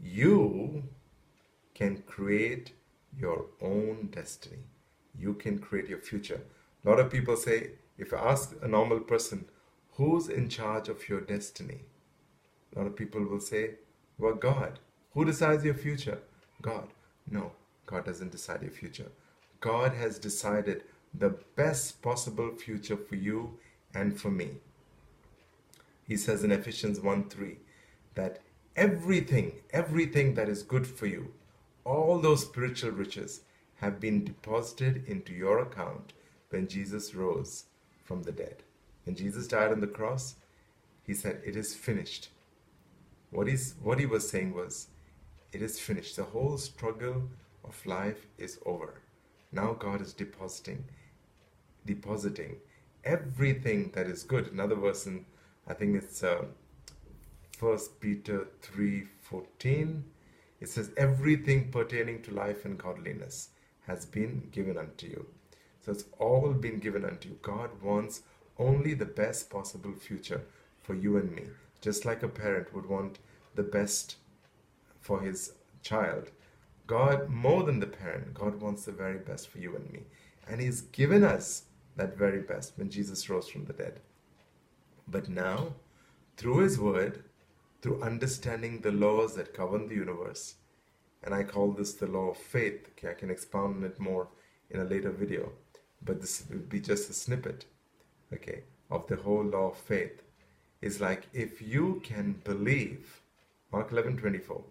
You can create your own destiny. You can create your future. A lot of people say, if I ask a normal person, who's in charge of your destiny? A lot of people will say, well, God. Who decides your future? God. No, God doesn't decide your future. God has decided the best possible future for you and for me. He says in Ephesians 1:3 that everything that is good for you, all those spiritual riches have been deposited into your account when Jesus rose from the dead. When Jesus died on the cross, he said, it is finished. What he was saying was, it is finished. The whole struggle of life is over. Now God is depositing everything that is good. Another verse in, I think it's 1 Peter 3:14. It says, everything pertaining to life and godliness has been given unto you. So it's all been given unto you. God wants only the best possible future for you and me. Just like a parent would want the best for his child. God, more than the parent, God wants the very best for you and me. And he's given us that very best when Jesus rose from the dead. But now, through his word, through understanding the laws that govern the universe, and I call this the law of faith. Okay, I can expound on it more in a later video, but this will be just a snippet, okay, of the whole law of faith. It's like, if you can believe, Mark 11:24,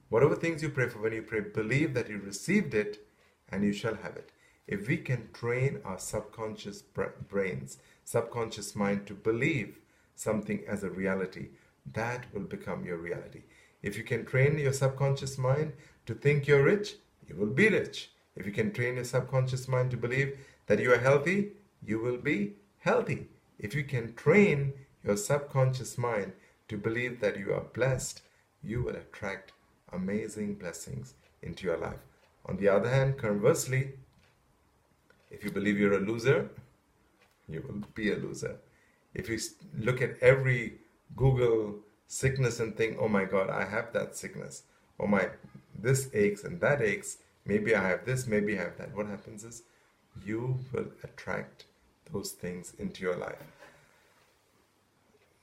whatever things you pray for, when you pray, believe that you received it and you shall have it. If we can train our subconscious brains, subconscious mind to believe something as a reality, that will become your reality. If you can train your subconscious mind to think you're rich, you will be rich. If you can train your subconscious mind to believe that you are healthy, you will be healthy. If you can train your subconscious mind to believe that you are blessed, you will attract amazing blessings into your life. On the other hand, conversely, if you believe you're a loser, you will be a loser. If you look at every Google sickness and think, oh my God, I have that sickness. Oh my, this aches and that aches. Maybe I have this, maybe I have that. What happens is you will attract those things into your life.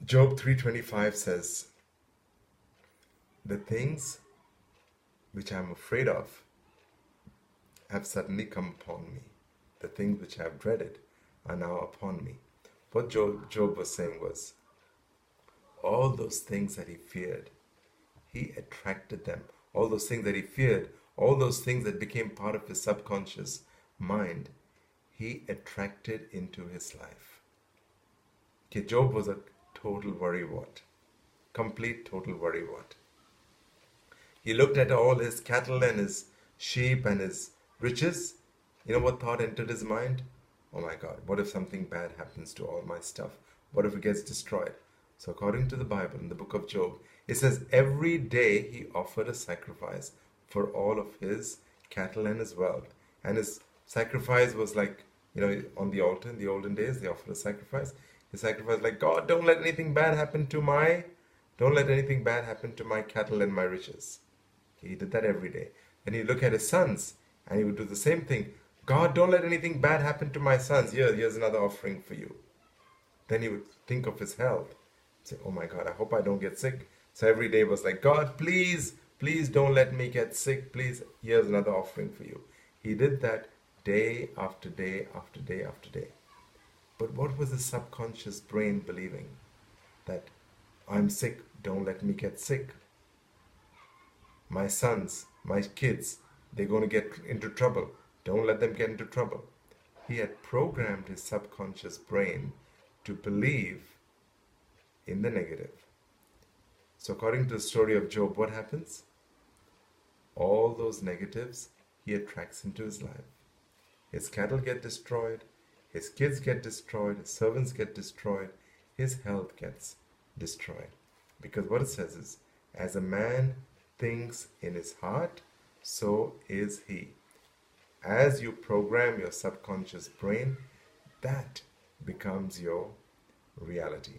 Job 3:25 says, the things which I am afraid of have suddenly come upon me. The things which I have dreaded are now upon me. What Job was saying was, all those things that he feared, he attracted them. All those things that he feared, all those things that became part of his subconscious mind, he attracted into his life. Okay, Job was a total worrywart. Complete total worrywart. He looked at all his cattle and his sheep and his riches. You know what thought entered his mind? Oh my God, what if something bad happens to all my stuff? What if it gets destroyed? So according to the Bible, in the book of Job, it says every day he offered a sacrifice for all of his cattle and his wealth. And his sacrifice was like, on the altar in the olden days, they offered a sacrifice. His sacrifice like, God, don't let anything bad happen to my cattle and my riches. He did that every day. Then he'd look at his sons and he would do the same thing. God, don't let anything bad happen to my sons. Here's another offering for you. Then he would think of his health. Say, oh my God, I hope I don't get sick. So every day was like, God, please don't let me get sick. Please, here's another offering for you. He did that day after day after day after day. But what was his subconscious brain believing? That I'm sick, don't let me get sick. My sons, my kids, they're going to get into trouble. Don't let them get into trouble. He had programmed his subconscious brain to believe in the negative. So according to the story of Job, what happens? All those negatives he attracts into his life. His cattle get destroyed, his kids get destroyed, his servants get destroyed, his health gets destroyed. Because what it says is, as a man thinks in his heart, so is he. As you program your subconscious brain, that becomes your reality.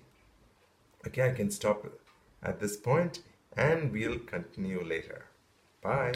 Okay, I can stop at this point and we'll continue later. Bye.